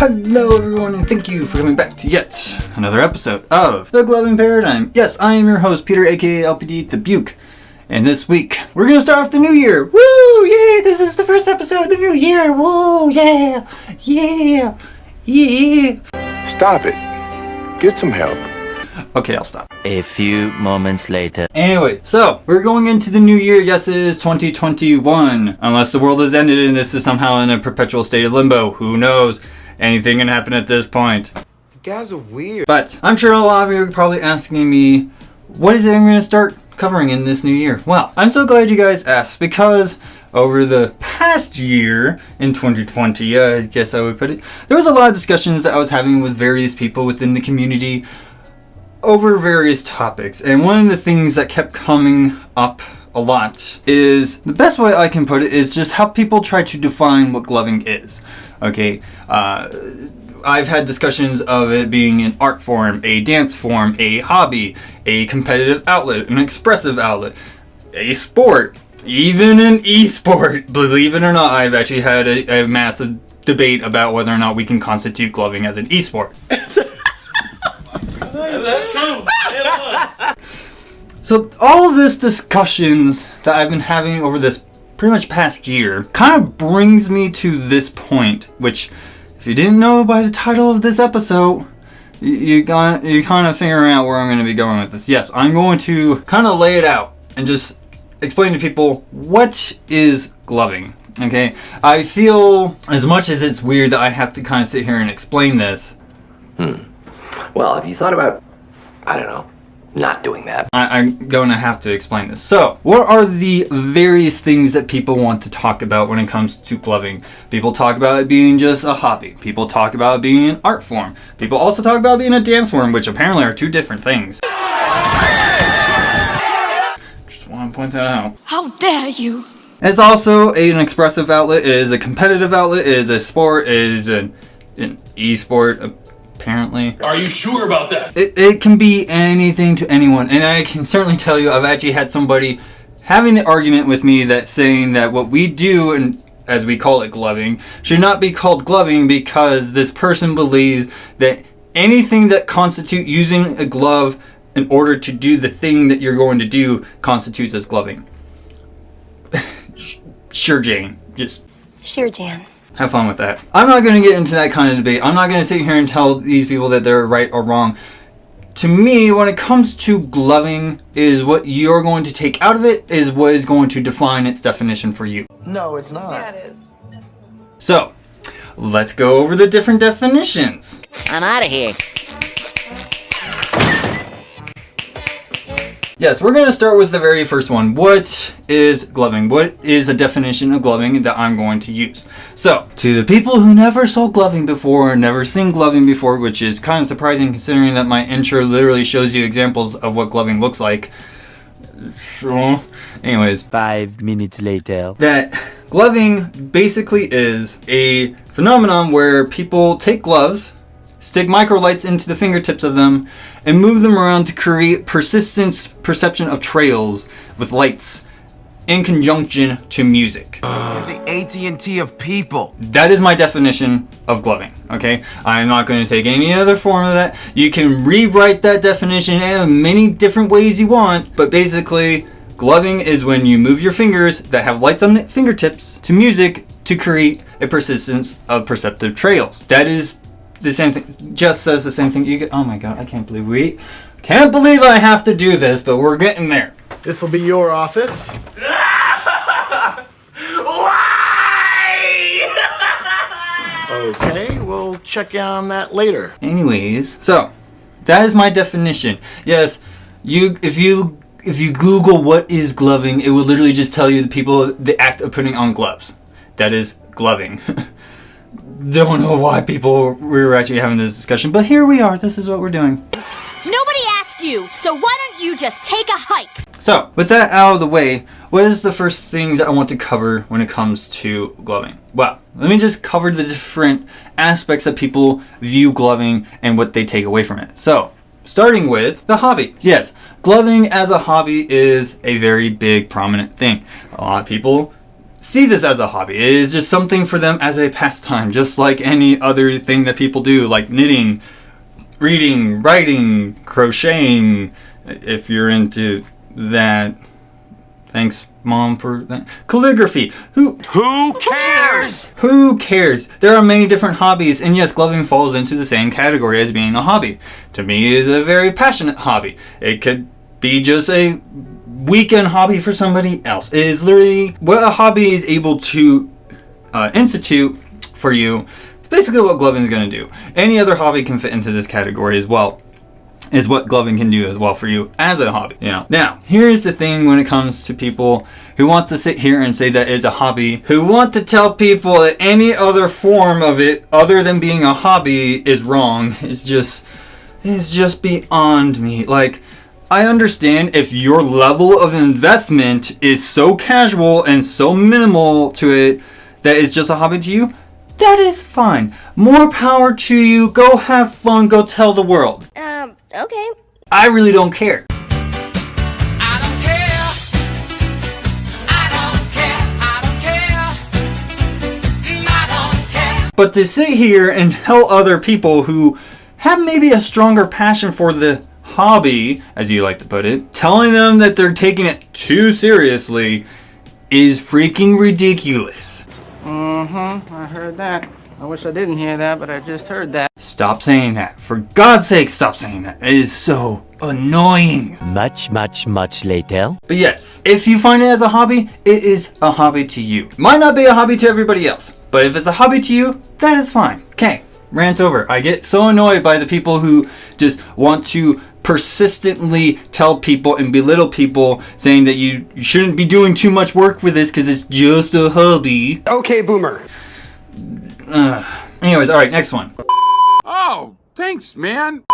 Hello everyone, and thank you for coming back to yet another episode of The Gloving Paradigm. Yes, I am your host, Peter, aka LPD the Buke. And this week, we're gonna start off the new year. Woo! Yay! This is the first episode of the new year. Woo! Yeah! Yeah! Yeah! Stop it. Get some help. Okay, I'll stop. A few moments later. Anyway, so we're going into the new year. Yes, it is 2021. Unless the world has ended and this is somehow in a perpetual state of limbo. Who knows? Anything can happen at this point. You guys are weird. But I'm sure a lot of you are probably asking me, what is it I'm going to start covering in this new year? Well, I'm so glad you guys asked, because over the past year in 2020, I guess I would put it, there was a lot of discussions that I was having with various people within the community over various topics. And one of the things that kept coming up a lot is, the best way I can put it is just how people try to define what gloving is. Okay, I've had discussions of it being an art form, a dance form, a hobby, a competitive outlet, an expressive outlet, a sport, even an e-sport. Believe it or not, I've actually had a massive debate about whether or not we can constitute gloving as an e-sport. That's true. So all of this discussions that I've been having over this pretty much past year kind of brings me to this point, which, if you didn't know by the title of this episode, you're kind of figuring out where I'm going to be going with this. Yes, I'm going to kind of lay it out and just explain to people what is gloving. Okay, I feel, as much as it's weird that I have to kind of sit here and explain this. Well, have you thought about, I don't know, not doing that? I'm going to have to explain this. So, what are the various things that people want to talk about when it comes to gloving? People talk about it being just a hobby. People talk about it being an art form. People also talk about it being a dance form, which apparently are two different things. Just want to point that out. How dare you! It's also an expressive outlet, it is a competitive outlet, it is a sport, it is an e-sport, apparently. Are you sure about that? It can be anything to anyone, and I can certainly tell you I've actually had somebody having an argument with me that saying that what we do, and as we call it gloving, should not be called gloving because this person believes that anything that constitutes using a glove in order to do the thing that you're going to do constitutes as gloving. Sure, Jane. Just Sure, Jan. have fun with that. I'm not going to get into that kind of debate. I'm not going to sit here and tell these people that they're right or wrong. To me, when it comes to gloving, is what you're going to take out of it is what is going to define its definition for you. No, it's not. Yeah, it is. So, let's go over the different definitions. I'm out of here. Yes, we're going to start with the very first one. What is gloving? What is a definition of gloving that I'm going to use? So, to the people who never saw gloving before, or never seen gloving before, which is kind of surprising considering that my intro literally shows you examples of what gloving looks like. So, anyways. 5 minutes later. That gloving basically is a phenomenon where people take gloves, stick microlights into the fingertips of them, and move them around to create persistent perception of trails with lights in conjunction to music. The AT&T of people. That is my definition of gloving, okay? I'm not going to take any other form of that. You can rewrite that definition in many different ways you want, but basically, gloving is when you move your fingers that have lights on the fingertips to music to create a persistence of perceptive trails. That is the same thing, just says the same thing. You get, oh my god, I can't believe I have to do this, but we're getting there. This will be your office. Okay, we'll check on that later. Anyways, so that is my definition. Yes, if you Google what is gloving, it will literally just tell you the act of putting on gloves. That is gloving. Don't know why we were actually having this discussion, but here we are. This is what we're doing. Nobody asked you, so why don't you just take a hike? So, with that out of the way, what is the first thing that I want to cover when it comes to gloving? Well, let me just cover the different aspects that people view gloving and what they take away from it. So, starting with the hobby. Yes, gloving as a hobby is a very big, prominent thing. A lot of people see this as a hobby. It is just something for them as a pastime, just like any other thing that people do, like knitting, reading, writing, crocheting, if you're into that. Thanks, Mom, for that. Calligraphy. Who cares? Who cares? There are many different hobbies, and yes, gloving falls into the same category as being a hobby. To me, it is a very passionate hobby. It could be just a weekend hobby for somebody else. It is literally what a hobby is able to institute for you. It's basically what gloving is going to do. Any other hobby can fit into this category as well. Is what gloving can do as well for you as a hobby. Now, here's the thing when it comes to people who want to sit here and say that it's a hobby, who want to tell people that any other form of it other than being a hobby is wrong. It's just beyond me. Like, I understand if your level of investment is so casual and so minimal to it that it's just a hobby to you. That is fine. More power to you. Go have fun. Go tell the world. Okay. I really don't care. I don't care. I don't care. I don't care. But to sit here and tell other people who have maybe a stronger passion for the hobby, as you like to put it, telling them that they're taking it too seriously is freaking ridiculous. I heard that. I wish I didn't hear that, but I just heard that. Stop saying that. For God's sake, stop saying that. It is so annoying. Much later. But yes, if you find it as a hobby, it is a hobby to you. Might not be a hobby to everybody else, but if it's a hobby to you, that is fine. Okay, rant over. I get so annoyed by the people who just want to persistently tell people and belittle people, saying that you shouldn't be doing too much work for this because it's just a hobby. Okay, boomer. Anyways, alright, next one. Oh, thanks, man.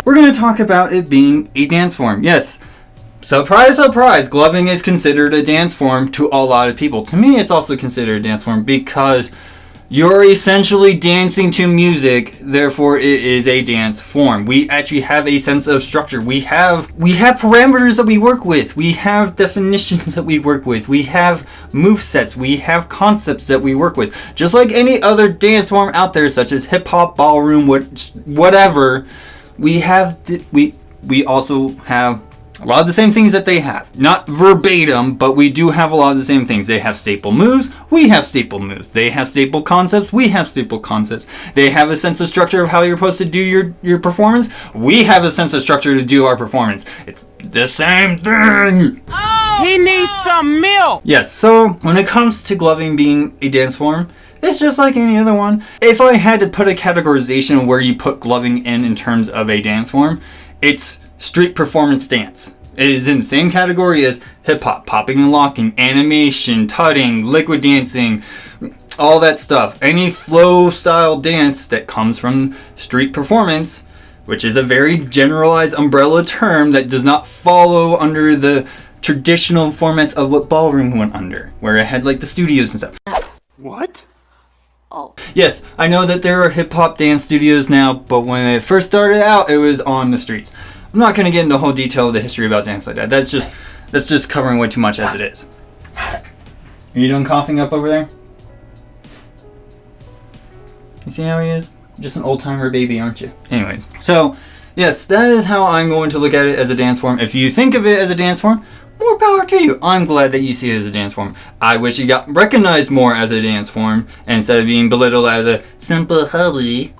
We're going to talk about it being a dance form. Yes, surprise, surprise, gloving is considered a dance form to a lot of people. To me, it's also considered a dance form because you're essentially dancing to music, therefore it is a dance form. We actually have a sense of structure. We have parameters that we work with. We have definitions that we work with. We have movesets. We have concepts that we work with. Just like any other dance form out there, such as hip hop, ballroom, whatever, we also have a lot of the same things that they have. Not verbatim, but we do have a lot of the same things. They have staple moves, we have staple moves. They have staple concepts, we have staple concepts. They have a sense of structure of how you're supposed to do your performance. We have a sense of structure to do our performance. It's the same thing! He needs some milk! Yes, so when it comes to gloving being a dance form, it's just like any other one. If I had to put a categorization where you put gloving in terms of a dance form, it's street performance dance. It is in the same category as hip hop, popping and locking, animation, tutting, liquid dancing, all that stuff. Any flow style dance that comes from street performance, which is a very generalized umbrella term that does not follow under the traditional formats of what ballroom went under, where it had like the studios and stuff. What? Yes, I know that there are hip hop dance studios now, but when it first started out, it was on the streets. I'm not going to get into the whole detail of the history about dance like that. That's just covering way too much as it is. Are you done coughing up over there? You see how he is? Just an old-timer baby, aren't you? Anyways, so yes, that is how I'm going to look at it as a dance form. If you think of it as a dance form, more power to you. I'm glad that you see it as a dance form. I wish it got recognized more as a dance form instead of being belittled as a simple hobby.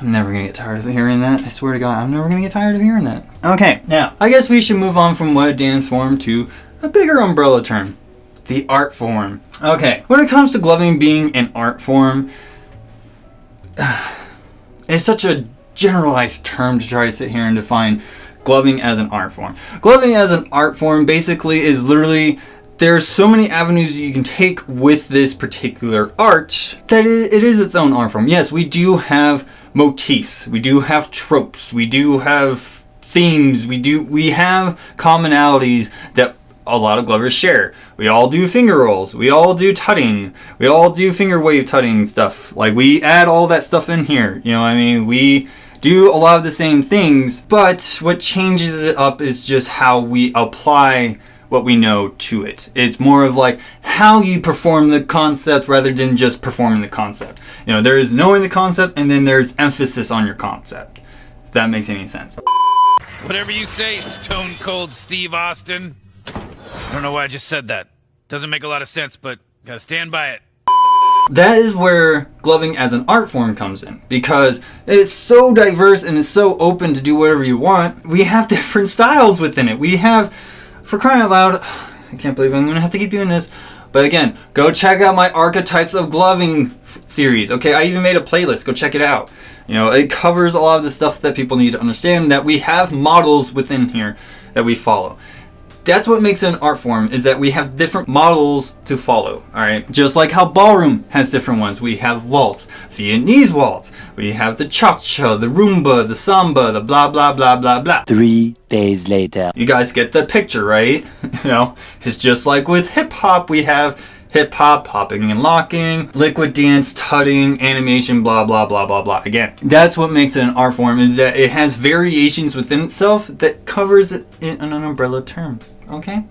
I'm never gonna get tired of hearing that. I swear to God, I'm never gonna get tired of hearing that. Okay, now, I guess we should move on from what a dance form to a bigger umbrella term. The art form. Okay, when it comes to gloving being an art form, it's such a generalized term to try to sit here and define gloving as an art form. Gloving as an art form basically is literally, there's so many avenues you can take with this particular art that it is its own art form. Yes, we do have motifs, we do have tropes, we do have themes, we have commonalities that a lot of glovers share. We all do finger rolls. We all do tutting. We all do finger wave tutting stuff. Like, we add all that stuff in here. You know what I mean? We do a lot of the same things, but what changes it up is just how we apply what we know to it. It's more of like how you perform the concept rather than just performing the concept. You know, there is knowing the concept and then there's emphasis on your concept. If that makes any sense. Whatever you say, Stone Cold Steve Austin. I don't know why I just said that. Doesn't make a lot of sense, but gotta stand by it. That is where gloving as an art form comes in, because it's so diverse and it's so open to do whatever you want. We have different styles within it. We have, for crying out loud, I can't believe I'm gonna have to keep doing this, but again, go check out my archetypes of gloving series. Okay, I even made a playlist. Go check it out. You know, it covers a lot of the stuff that people need to understand, that we have models within here that we follow. That's what makes it an art form, is that we have different models to follow, alright? Just like how ballroom has different ones. We have waltz, Viennese waltz, we have the cha-cha, the rumba, the samba, the blah blah blah blah blah. 3 days later. You guys get the picture, right? You know, it's just like with hip-hop, we have hip-hop, popping and locking, liquid dance, tutting, animation, blah blah blah blah blah. Again, that's what makes it an art form, is that it has variations within itself that covers it in an umbrella term. Okay?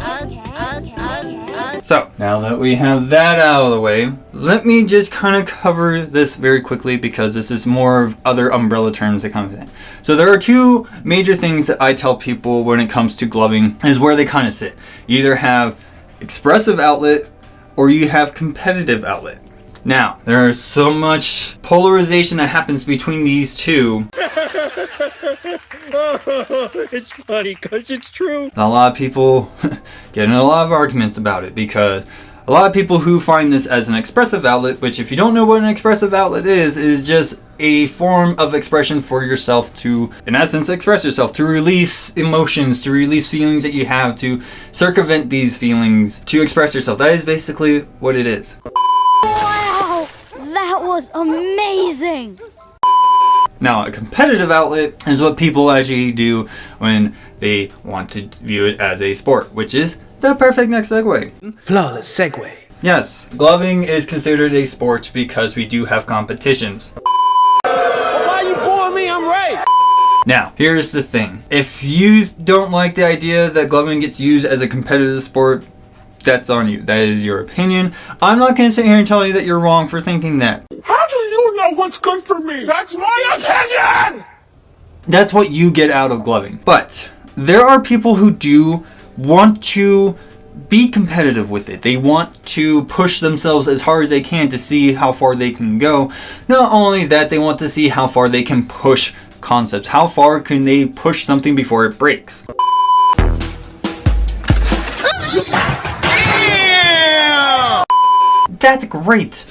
So, now that we have that out of the way, let me just kind of cover this very quickly, because this is more of other umbrella terms that come in. So there are two major things that I tell people when it comes to gloving, is where they kind of sit. You either have expressive outlet or you have competitive outlet. Now, there is so much polarization that happens between these two. It's funny because it's true. A lot of people get in a lot of arguments about it, because a lot of people who find this as an expressive outlet, which if you don't know what an expressive outlet is just a form of expression for yourself to, in essence, express yourself, to release emotions, to release feelings that you have, to circumvent these feelings, to express yourself. That is basically what it is. Wow, that was amazing. Now, a competitive outlet is what people actually do when they want to view it as a sport, which is the perfect next segue. Flawless segue. Yes, gloving is considered a sport because we do have competitions. Why you pulling me? I'm right. Now, here's the thing. If you don't like the idea that gloving gets used as a competitive sport, that's on you. That is your opinion. I'm not going to sit here and tell you that you're wrong for thinking that. How do you know what's good for me? That's my opinion! That's what you get out of gloving. But there are people who do want to be competitive with it. They want to push themselves as hard as they can to see how far they can go. Not only that, they want to see how far they can push concepts. How far can they push something before it breaks? That's great.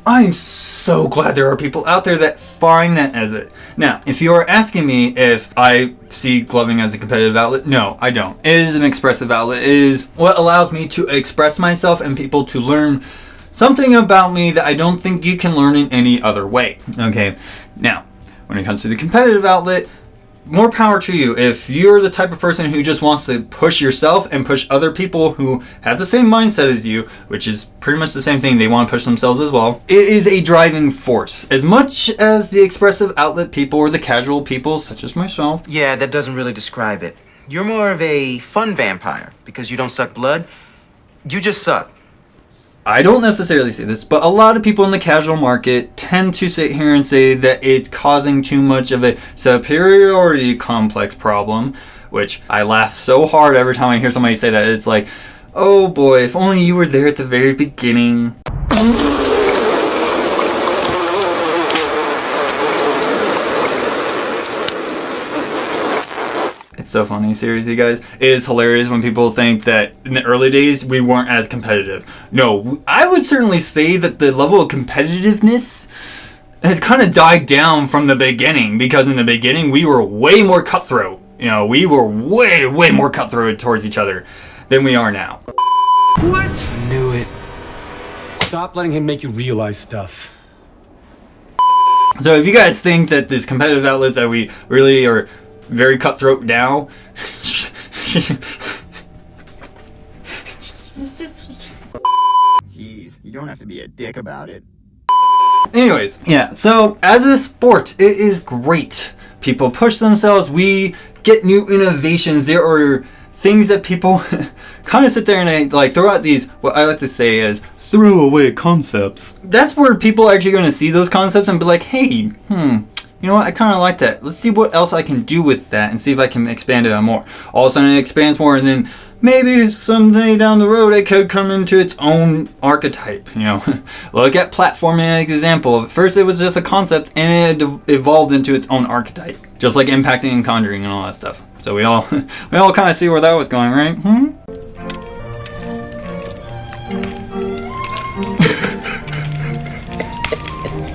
I'm so glad there are people out there that find that as it. Now, if you are asking me if I see gloving as a competitive outlet, no, I don't. It is an expressive outlet. It is what allows me to express myself and people to learn something about me that I don't think you can learn in any other way. Okay, now, when it comes to the competitive outlet, more power to you. If you're the type of person who just wants to push yourself and push other people who have the same mindset as you, which is pretty much the same thing, they want to push themselves as well, it is a driving force. As much as the expressive outlet people or the casual people, such as myself. Yeah, that doesn't really describe it. You're more of a fun vampire because you don't suck blood. You just suck. I don't necessarily say this, but a lot of people in the casual market tend to sit here and say that it's causing too much of a superiority complex problem, which I laugh so hard every time I hear somebody say that. It's like, oh boy, if only you were there at the very beginning. So funny, seriously guys. It is hilarious when people think that in the early days we weren't as competitive. No, I would certainly say that the level of competitiveness has kind of died down from the beginning, because in the beginning we were way more cutthroat. You know, we were way more cutthroat towards each other than we are now. What? I knew it. Stop letting him make you realize stuff. So if you guys think that this competitive outlets that we really are very cutthroat now, don't have to be a dick about it. Anyways, yeah, so as a sport, it is great. People push themselves, we get new innovations. There are things that people kind of sit there and they like throw out these, what I like to say as throwaway concepts. That's where people are actually going to see those concepts and be like, hey, you know what, I kind of like that. Let's see what else I can do with that and see if I can expand it on more. All of a sudden it expands more, and then maybe someday down the road it could come into its own archetype, you know. Look at platforming as an example. At first it was just a concept and it evolved into its own archetype. Just like impacting and conjuring and all that stuff. So we all kind of see where that was going, right?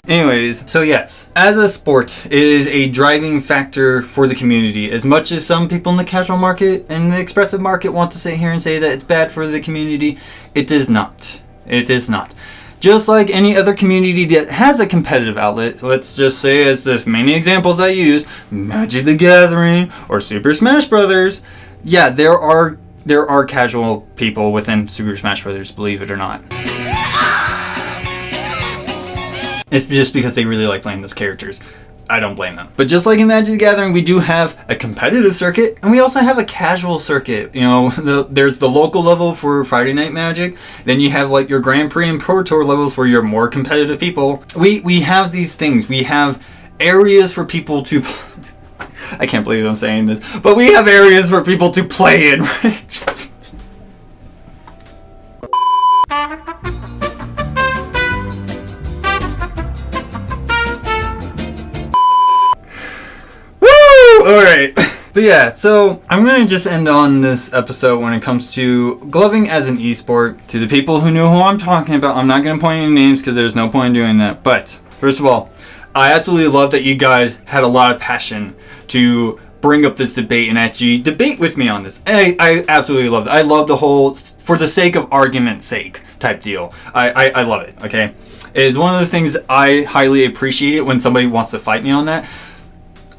Anyways, so yes, as a sport, it is a driving factor for the community. As much as some people in the casual market and the expressive market want to sit here and say that it's bad for the community, it is not. It is not. Just like any other community that has a competitive outlet, let's just say as the many examples I use, Magic the Gathering or Super Smash Brothers, yeah, there are casual people within Super Smash Brothers, believe it or not. It's just because they really like playing those characters. I don't blame them. But just like in Magic the Gathering, we do have a competitive circuit, and we also have a casual circuit. You know, there's the local level for Friday Night Magic. Then you have like your Grand Prix and Pro Tour levels for your more competitive people. We have these things. We have areas for people to... I can't believe I'm saying this. But we have areas for people to play in, right? Alright, but yeah, so I'm going to just end on this episode when it comes to gloving as an esport. To the people who know who I'm talking about, I'm not going to point any names because there's no point in doing that. But, first of all, I absolutely love that you guys had a lot of passion to bring up this debate and actually debate with me on this. I absolutely love it. I love the whole, for the sake of argument's sake type deal. I love it, okay? It is one of the things I highly appreciate it when somebody wants to fight me on that.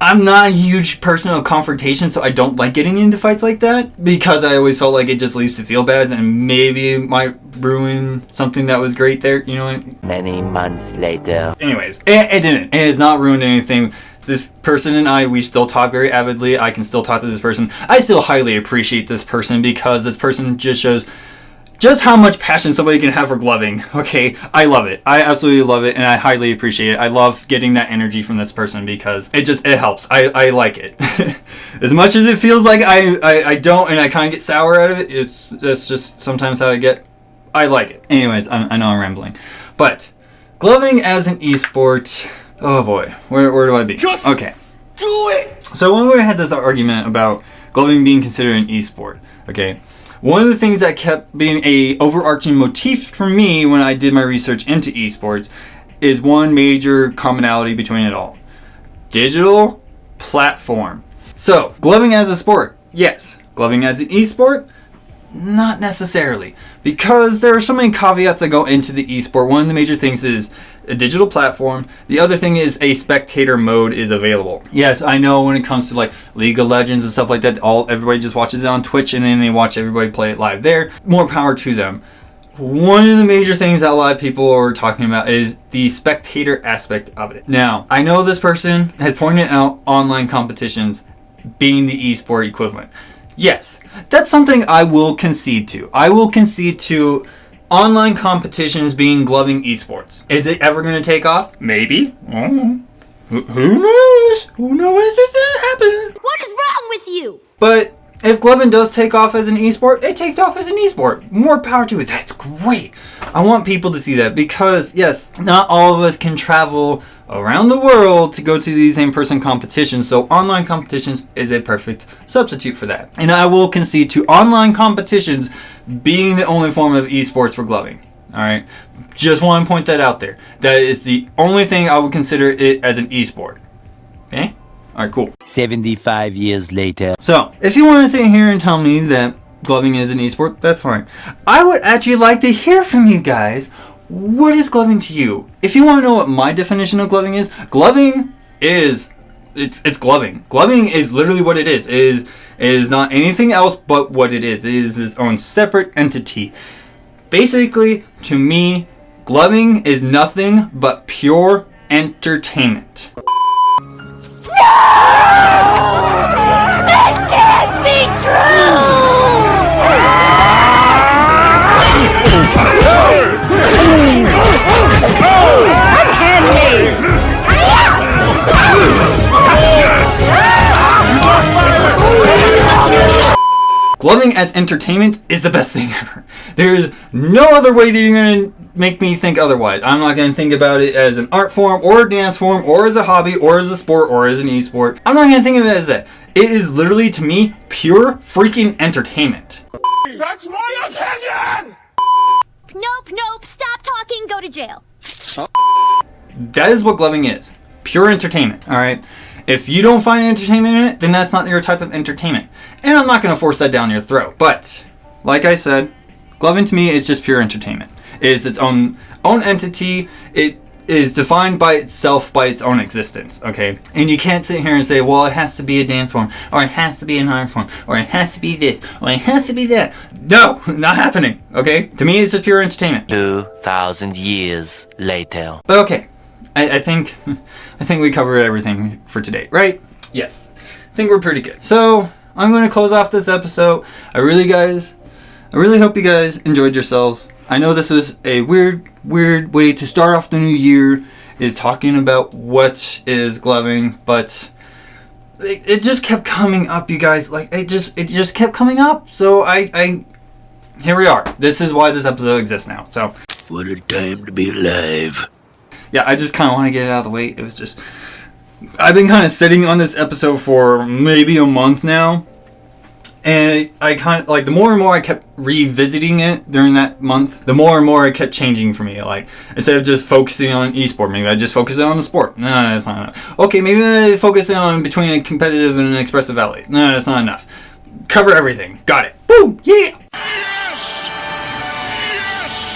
I'm not a huge person of confrontation, so I don't like getting into fights like that because I always felt like it just leads to feel bad and maybe it might ruin something that was great there, you know what I mean? Many months later. Anyways, it didn't. It has not ruined anything. This person and I, we still talk very avidly. I can still talk to this person. I still highly appreciate this person because this person just shows just how much passion somebody can have for gloving. Okay, I love it. I absolutely love it, and I highly appreciate it. I love getting that energy from this person because it helps. I like it. As much as it feels like I don't, and I kind of get sour out of it, that's just sometimes how I get. I like it. Anyways, I know I'm rambling. But, gloving as an esport, oh boy, where do I begin? Just okay. do it! So when we had this argument about gloving being considered an esport, okay, one of the things that kept being a overarching motif for me when I did my research into esports is one major commonality between it all. Digital platform. So, gloving as a sport, yes. Gloving as an esport, not necessarily. Because there are so many caveats that go into the esport. One of the major things is a digital platform. The other thing is a spectator mode is available. Yes, I know when it comes to like League of Legends and stuff like that, everybody just watches it on Twitch and then they watch everybody play it live there. More power to them. One of the major things that a lot of people are talking about is the spectator aspect of it. Now, I know this person has pointed out online competitions being the esport equivalent. Yes, that's something I will concede to. I will concede to online competitions being gloving esports. Is it ever going to take off? Maybe. Who knows? Who knows if that happens? What is wrong with you? But if gloving does take off as an esport, it takes off as an esport. More power to it. That's great. I want people to see that because, yes, not all of us can travel around the world to go to these in-person competitions, so online competitions is a perfect substitute for that. And I will concede to online competitions being the only form of esports for gloving. Alright? Just want to point that out there. That is the only thing I would consider it as an esport. Okay? Alright, cool. 75 years later. So, if you want to sit here and tell me that gloving is an esport, that's fine. I would actually like to hear from you guys. What is gloving to you? If you want to know what my definition of gloving is it's gloving. Gloving is literally what it is. It is not anything else but what it is. It is its own separate entity. Basically, to me, Gloving is nothing but pure entertainment. That can't be Gloving as entertainment is the best thing ever. There's no other way that you're going to make me think otherwise. I'm not going to think about it as an art form or a dance form or as a hobby or as a sport or as an e-sport. I'm not going to think of it as that. It is literally, to me, pure freaking entertainment. That's my opinion! Nope, stop talking, go to jail. That is what gloving is. Pure entertainment, alright? If you don't find entertainment in it, then that's not your type of entertainment. And I'm not going to force that down your throat. But, like I said, gloving to me is just pure entertainment. It's its own entity. It is defined by itself, by its own existence, okay? And you can't sit here and say, well, it has to be a dance form, or it has to be an art form, or it has to be this, or it has to be that. No, not happening, okay? To me, it's just pure entertainment. 2,000 years later. But okay, I think we covered everything for today, right? Yes, I think we're pretty good. So I'm going to close off this episode. I really hope you guys enjoyed yourselves. I know this was a weird way to start off the new year, is talking about what is gloving, but it just kept coming up, you guys. Like it just kept coming up. So I here we are. This is why this episode exists now. So what a time to be alive. Yeah, I just kind of want to get it out of the way. It was just, I've been kind of sitting on this episode for maybe a month now. And I kind of, like, the more and more I kept revisiting it during that month, the more and more it kept changing for me. Like, instead of just focusing on esport, maybe I just focus on the sport. No, that's not enough. Okay, maybe I focus on between a competitive and an expressive athlete. No, that's not enough. Cover everything. Got it. Boom! Yeah! Yes!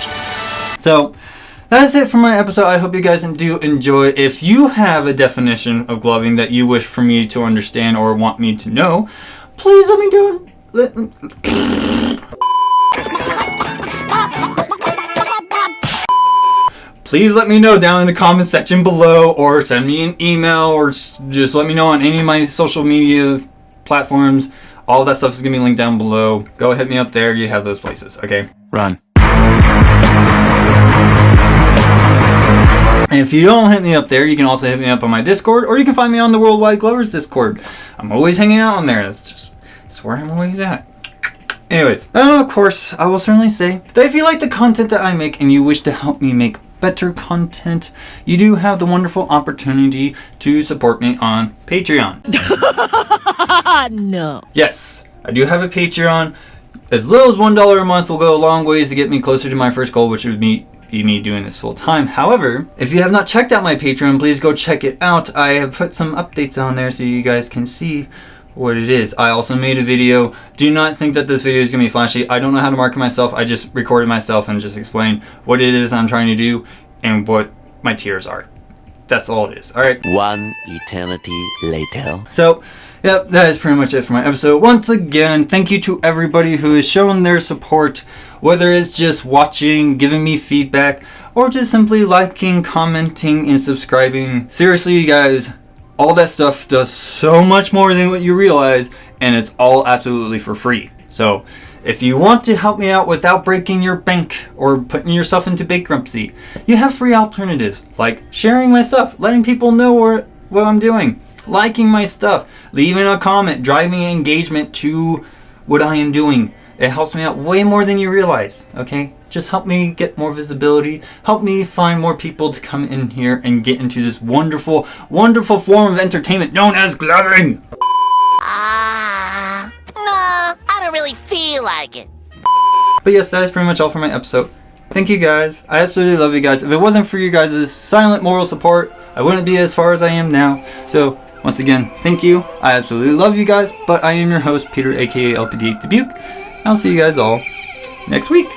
Yes! So, that's it for my episode. I hope you guys do enjoy. If you have a definition of gloving that you wish for me to understand or want me to know, please let me do it. Please let me know down in the comment section below, or send me an email, or just let me know on any of my social media platforms. All that stuff is going to be linked down below. Go hit me up there. You have those places. Okay? Run. And if you don't hit me up there, you can also hit me up on my Discord, or you can find me on the Worldwide Glovers Discord. I'm always hanging out on there. It's where I'm always at. Anyways, of course, I will certainly say that if you like the content that I make and you wish to help me make better content, you do have the wonderful opportunity to support me on Patreon. No. Yes, I do have a Patreon. As little as $1 a month will go a long ways to get me closer to my first goal, which would be me doing this full time. However, if you have not checked out my Patreon, please go check it out. I have put some updates on there so you guys can see what it is. I also made a video. Do not think that this video is going to be flashy. I don't know how to market myself. I just recorded myself and just explained what it is I'm trying to do and what my tiers are. That's all it is. Alright. 1 eternity later. So, yep, that is pretty much it for my episode. Once again, thank you to everybody who has shown their support, whether it's just watching, giving me feedback, or just simply liking, commenting, and subscribing. Seriously, you guys, all that stuff does so much more than what you realize, and it's all absolutely for free. So, if you want to help me out without breaking your bank or putting yourself into bankruptcy, you have free alternatives, like sharing my stuff, letting people know what I'm doing, liking my stuff, leaving a comment, driving engagement to what I am doing. It helps me out way more than you realize, okay? Just help me get more visibility, help me find more people to come in here and get into this wonderful, wonderful form of entertainment known as gloving. No, I don't really feel like it. But yes, that is pretty much all for my episode. Thank you guys. I absolutely love you guys. If it wasn't for you guys' silent moral support, I wouldn't be as far as I am now. So, once again, thank you. I absolutely love you guys, but I am your host, Peter, aka LPD Dubuque. I'll see you guys all next week.